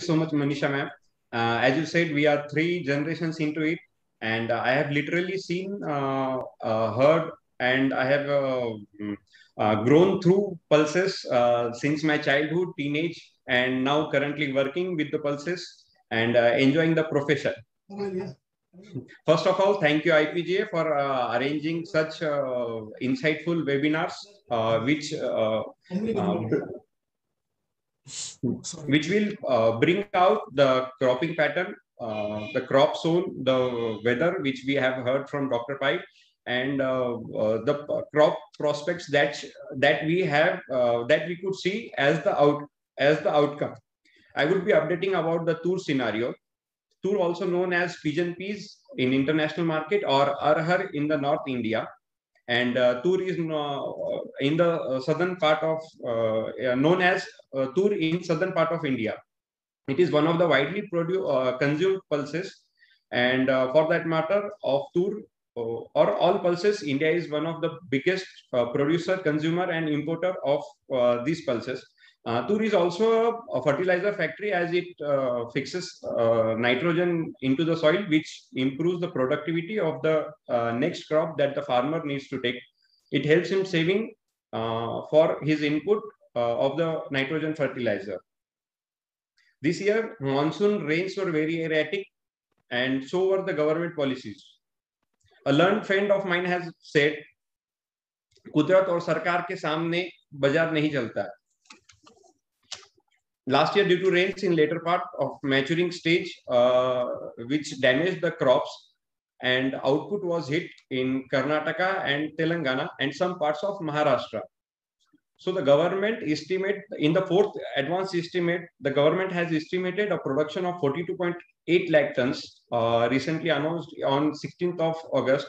so much, Manisha ma'am. As you said, we are 3 generations into it, and I have literally seen, heard, and I have grown through pulses since my childhood, teenage, and now currently working with the pulses and enjoying the profession. First of all, thank you IPGA for arranging such insightful webinars, which will bring out the cropping pattern, the crop zone, the weather, which we have heard from Dr. Pai, and the crop prospects that we have that we could see as the outcome. I would be updating about the Tur scenario. Tur, also known as pigeon peas in international market, or arhar in the North India, and Tur is in the southern part of known as Tur in southern part of India. It is one of the widely consumed pulses, and for that matter, of Tur or all pulses, India is one of the biggest producer, consumer, and importer of these pulses. Tur is also a fertilizer factory, as it fixes nitrogen into the soil, which improves the productivity of the next crop that the farmer needs to take. It helps him saving for his input of the nitrogen fertilizer. This year, monsoon rains were very erratic, and so were the government policies. A learned friend of mine has said, कुदरत और सरकार के सामने बाजार नहीं चलता. Last year, due to rains in later part of maturing stage, which damaged the crops, and output was hit in Karnataka and Telangana and some parts of Maharashtra. So the government estimate, in the fourth advanced estimate, the government has estimated a production of 42.8 lakh tons, recently announced on 16th of August.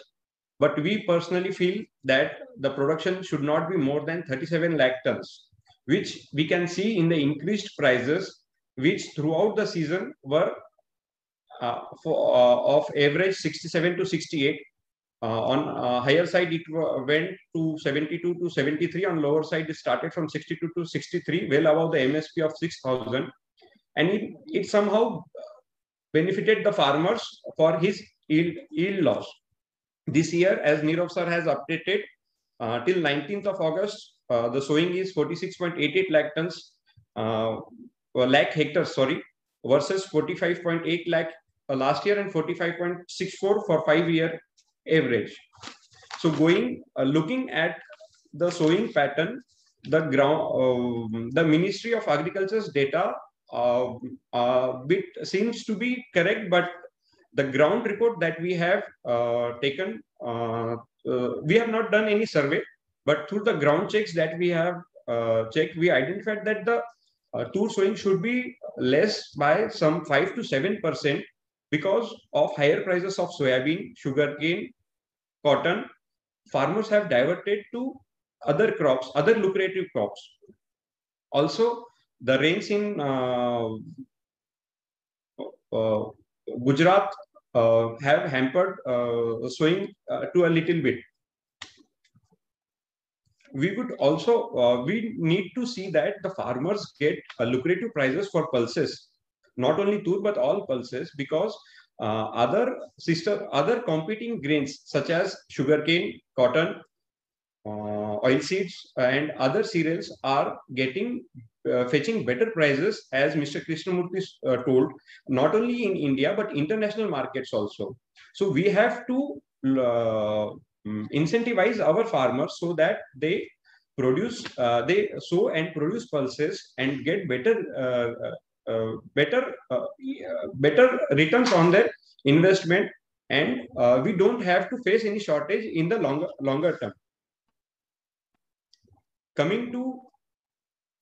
But we personally feel that the production should not be more than 37 lakh tons, which we can see in the increased prices, which throughout the season were of average 67 to 68. On higher side, it went to 72 to 73. On lower side, it started from 62 to 63, well above the MSP of 6,000. And it somehow benefited the farmers for his yield loss. This year, as Nirav sir has updated, till 19th of August, the sowing is 46.88 lakh tons, lakh hectares, sorry, versus 45.8 lakh last year and 45.64 for 5-year average. So looking at the sowing pattern, the Ministry of Agriculture's data bit seems to be correct, but the ground report that we have taken, we have not done any survey, but through the ground checks that we have checked, we identified that the Tur sowing should be less by some 5 to 7% because of higher prices of soybean, sugarcane, cotton. Farmers have diverted to other crops, other lucrative crops. Also, the rains in Gujarat have hampered sowing to a little bit. We would also, we need to see that the farmers get lucrative prices for pulses, not only Tur, but all pulses, because other competing grains such as sugarcane, cotton, oilseeds, and other cereals are getting fetching better prices, as Mr. Krishnamurthy told, not only in India, but international markets also. So we have to incentivize our farmers so that they produce, they sow and produce pulses and get better returns on their investment, and we don't have to face any shortage in the longer term. Coming to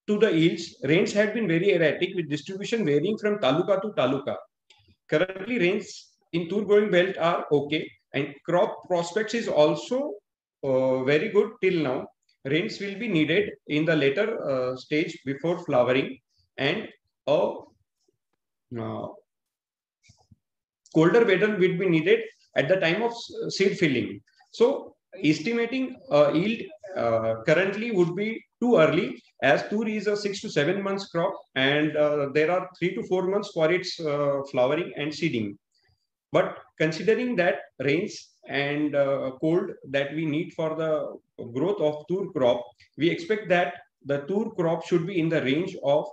the yields, rains had been very erratic, with distribution varying from taluka to taluka. Currently, rains in Tur growing belt are okay, and crop prospects is also very good till now. Rains will be needed in the later stage before flowering, and colder weather will be needed at the time of seed filling. So estimating yield currently would be too early, as tur is a 6 to 7 months crop, and there are 3 to 4 months for its flowering and seeding. But considering that rains and cold that we need for the growth of tur crop, we expect that the tur crop should be in the range of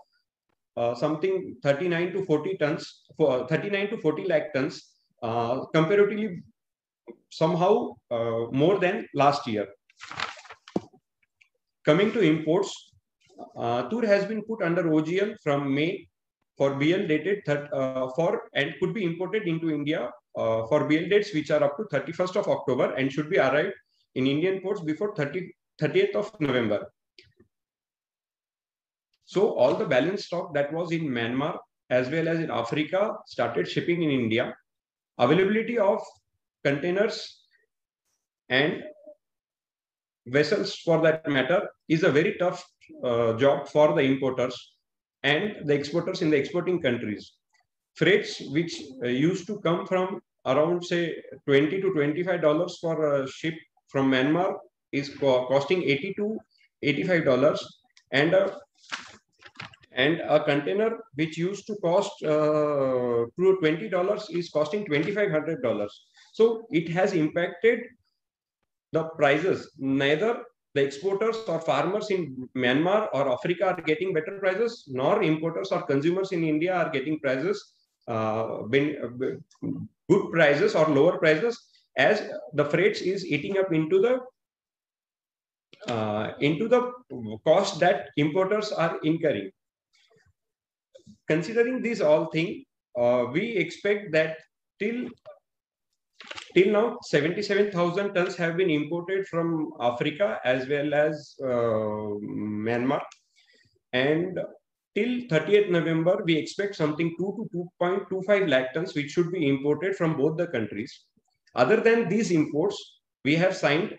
something 39 to 40 tons, for 39 to 40 lakh tons, comparatively somehow more than last year. Coming to imports, tur has been put under OGL from May for BL dated and could be imported into India for BL dates which are up to 31st of October and should be arrived in Indian ports before 30th of November. So all the balance stock that was in Myanmar as well as in Africa started shipping in India. Availability of containers and vessels for that matter is a very tough job for the importers and the exporters in the exporting countries. Freights which used to come from around say $20 to $25 for a ship from Myanmar is costing $80 to $85, and a container which used to cost $20 is costing $2,500. So it has impacted the prices. Neither the exporters or farmers in Myanmar or Africa are getting better prices, nor importers or consumers in India are getting prices, good prices or lower prices, as the freights is eating up into the cost that importers are incurring. Considering these all things, we expect that till now 77,000 tons have been imported from Africa as well as Myanmar, and till 30th November we expect something 2 to 2.25 lakh tons which should be imported from both the countries. Other than these imports, we have signed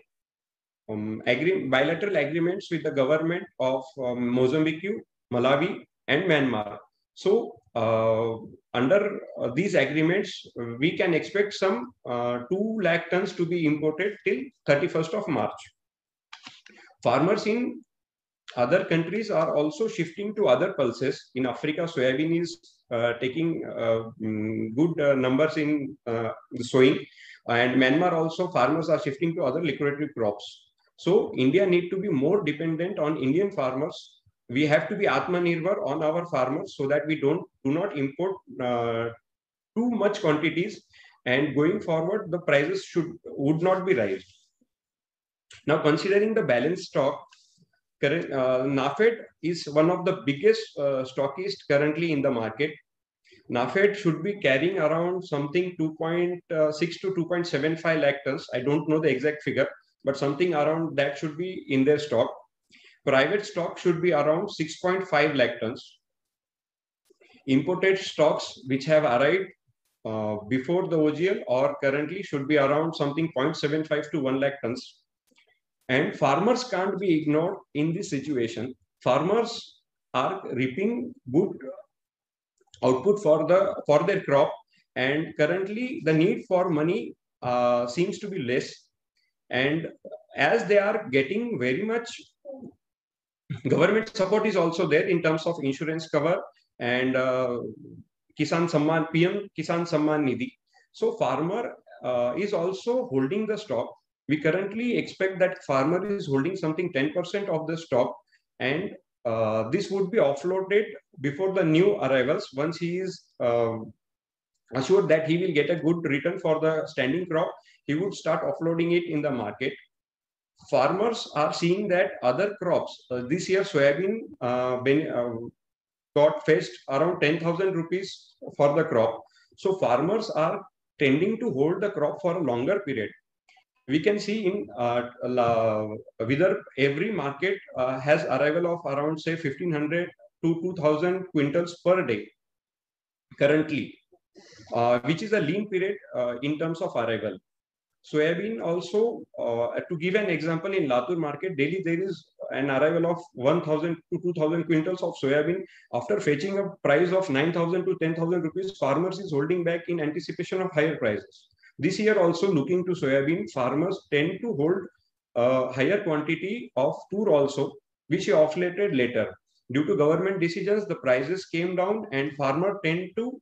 bilateral agreements with the government of Mozambique, Malawi, and Myanmar. So under these agreements, we can expect some 2 lakh tons to be imported till 31st of March. Farmers in other countries are also shifting to other pulses. In Africa, soybean is taking good numbers in sowing, and Myanmar also farmers are shifting to other lucrative crops. So India need to be more dependent on Indian farmers. We have to be Atmanirbhar on our farmers so that we do not import too much quantities, and going forward the prices would not be raised. Now, considering the balance stock, NAFED is one of the biggest stockists currently in the market. NAFED should be carrying around something 2.6 to 2.75 lakh tons. I don't know the exact figure, but something around that should be in their stock. Private stock should be around 6.5 lakh tons. Imported stocks which have arrived before the OGL or currently should be around something 0.75 to 1 lakh tons. And farmers can't be ignored in this situation. Farmers are reaping good output for their crop, and currently the need for money seems to be less. And as they are getting very much government support is also there in terms of insurance cover and PM Kisan Samman Nidhi. So farmer is also holding the stock. We currently expect that farmer is holding something 10% of the stock, and this would be offloaded before the new arrivals once he is assured that he will get a good return for the standing crop. He would start offloading it in the market. Farmers are seeing that other crops, this year soybean got faced around 10,000 rupees for the crop. So farmers are tending to hold the crop for a longer period. We can see in whether every market has arrival of around say 1,500 to 2,000 quintals per day currently, which is a lean period in terms of arrival. Soybean also, to give an example, in Latur market, daily there is an arrival of 1,000 to 2,000 quintals of soybean. After fetching a price of 9,000 to 10,000 rupees, farmers is holding back in anticipation of higher prices. This year also looking to soybean, farmers tend to hold a higher quantity of tur also, which oscillated later. Due to government decisions, the prices came down and farmer tend to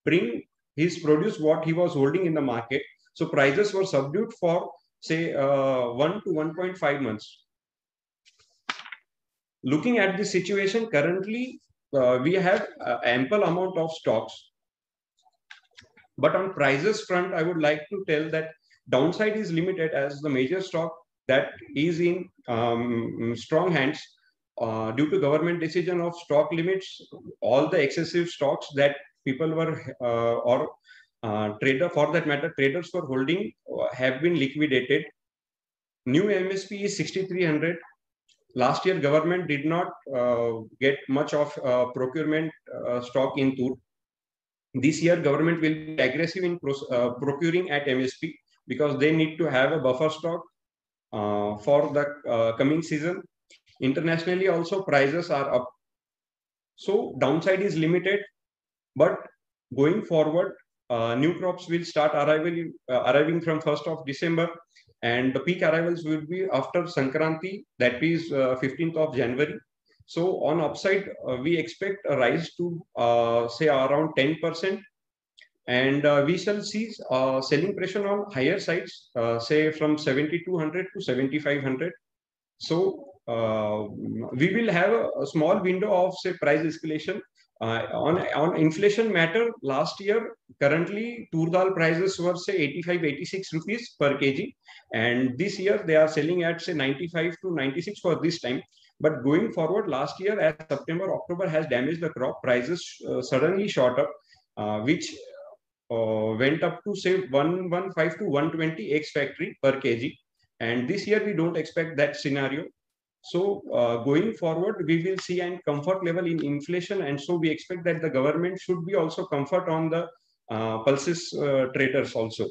bring his produce what he was holding in the market. So prices were subdued for say 1 to 1.5 months. Looking at the situation currently, we have ample amount of stocks. But on prices front, I would like to tell that downside is limited as the major stock that is in strong hands due to government decision of stock limits. All the excessive stocks that people were or trader for that matter, traders were holding have been liquidated. New MSP is 6,300. Last year, government did not get much of procurement stock in tur. This year, government will be aggressive in procuring at MSP because they need to have a buffer stock for the coming season. Internationally, also prices are up. So downside is limited, but going forward, new crops will start arriving from 1st of December, and the peak arrivals will be after Sankranti, that is 15th of January. So on upside, we expect a rise to say around 10%, and we shall see selling pressure on higher sides, say from 7,200 to 7,500. So we will have a small window of say price escalation. On inflation matter, last year, currently tur dal prices were say 85, 86 rupees per kg. And this year they are selling at say 95 to 96 for this time. But going forward, last year as September, October has damaged the crop, prices suddenly shot up, which went up to say 115 to 120 X factory per kg. And this year we don't expect that scenario. So going forward, we will see a comfort level in inflation, and so we expect that the government should be also comfort on the pulses traders also.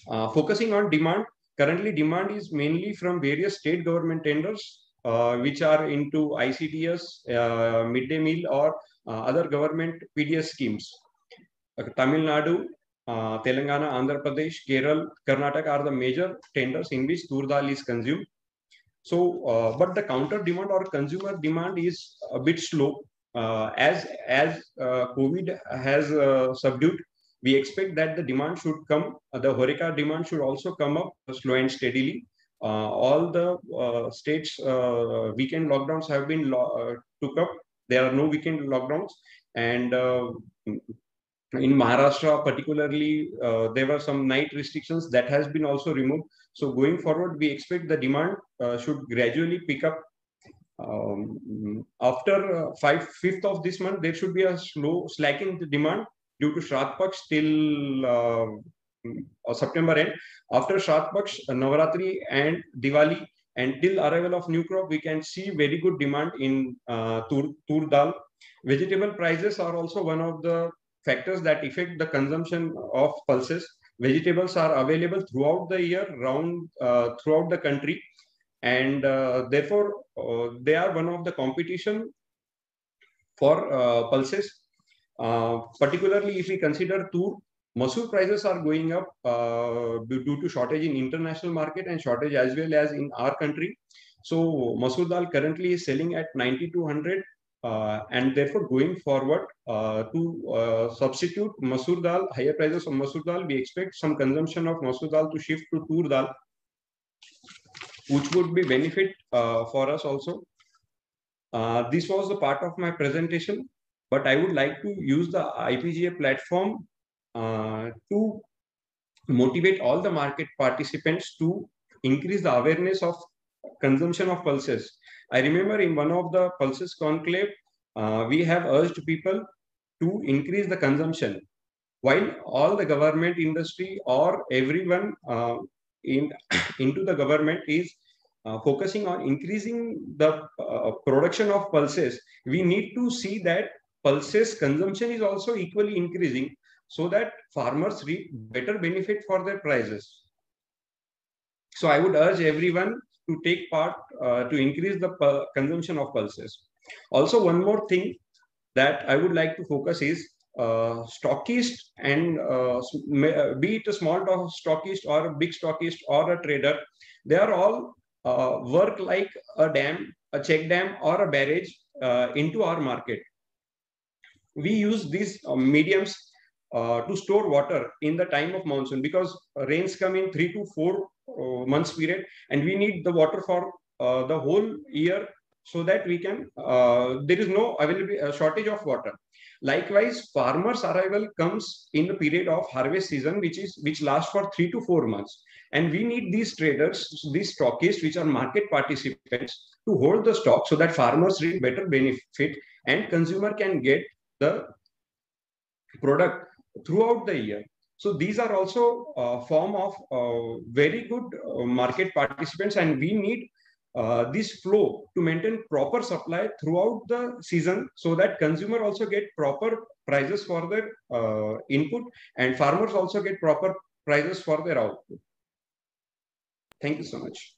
Focusing on demand, currently demand is mainly from various state government tenders, which are into ICDS, midday meal, or other government PDS schemes. Tamil Nadu, Telangana, Andhra Pradesh, Kerala, Karnataka are the major tenders in which tur dal is consumed. So, but the counter demand or consumer demand is a bit slow. As COVID has subdued, we expect that the demand should come. The HoReCa demand should also come up slow and steadily. All the states' weekend lockdowns have been took up. There are no weekend lockdowns, and in Maharashtra, particularly, there were some night restrictions that has been also removed. So going forward, we expect the demand should gradually pick up. After 5th of this month, there should be a slow slacking the demand due to Shraddh Paksh till September end. After Shraddh Paksh, Navaratri and Diwali, and till arrival of new crop, we can see very good demand in tur dal. Vegetable prices are also one of the factors that affect the consumption of pulses. Vegetables are available throughout the year, throughout the country, and therefore they are one of the competition for pulses. Particularly if we consider tur, masoor prices are going up due to shortage in international market and shortage as well as in our country. So masoor dal currently is selling at 9,200. And therefore, going forward to substitute masoor dal, higher prices of masoor dal, we expect some consumption of masoor dal to shift to tur dal, which would be benefit for us also. This was the part of my presentation, but I would like to use the IPGA platform to motivate all the market participants to increase the awareness of consumption of pulses. I remember in one of the pulses conclave, we have urged people to increase the consumption. While all the government industry or everyone into the government is focusing on increasing the production of pulses, we need to see that pulses consumption is also equally increasing so that farmers reap better benefit for their prices. So I would urge everyone to take part to increase the consumption of pulses. Also, one more thing that I would like to focus is stockist and be it a small stockist or a big stockist or a trader, they are all work like a dam, a check dam or a barrage into our market. We use these mediums to store water in the time of monsoon, because rains come in 3 to 4 months period, and we need the water for the whole year, so that we can there is no availability shortage of water. Likewise, farmers arrival comes in the period of harvest season, which lasts for 3 to 4 months, and we need these traders, these stockists, which are market participants, to hold the stock so that farmers reap better benefit and consumer can get the product throughout the year. So these are also a form of very good market participants, and we need this flow to maintain proper supply throughout the season, so that consumer also get proper prices for their input, and farmers also get proper prices for their output. Thank you so much.